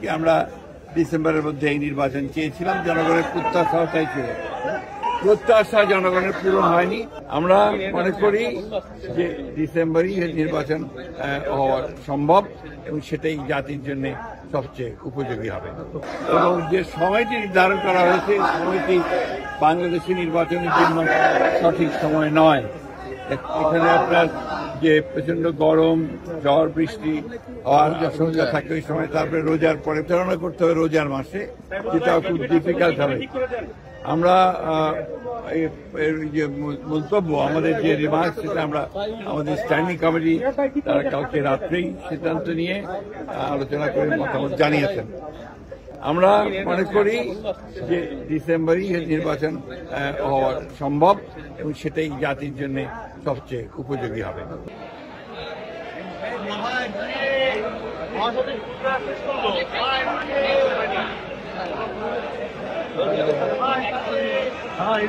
কি আমরা ডিসেম্বরের মধ্যে এই নির্বাচন চেয়েছিলাম, জনগণের প্রত্যাশাও তাই ছিল। প্রত্যাশা জনগণের পূরণ হয়নি। আমরা মনে করি যে ডিসেম্বরই নির্বাচন হওয়া সম্ভব এবং সেটাই জাতির জন্য সবচেয়ে উপযোগী হবে। এবং যে সময়টি নির্ধারণ করা হয়েছে সময়টি বাংলাদেশি নির্বাচনের জন্য সঠিক সময় নয়। এখানে আপনার যে প্রচন্ড গরম, ঝড় বৃষ্টি হওয়ার আশঙ্কা থাকে ওই সময়, তারপরে রোজার পরে প্রেরণা করতে হবে রোজার মাসে, যেটাও খুব ডিফিকাল্ট হবে। আমরা যে মন্তব্য, আমাদের যে রিমার্কস, সেটা আমরা আমাদের স্ট্যান্ডিং কমিটি তারা কালকে রাত্রেই সিদ্ধান্ত নিয়ে আলোচনা করে মতামত জানিয়েছেন। আমরা মনে করি যে ডিসেম্বরই নির্বাচন হওয়া সম্ভব এবং সেটাই জাতির জন্য সবচেয়ে উপযোগী হবে। Hi.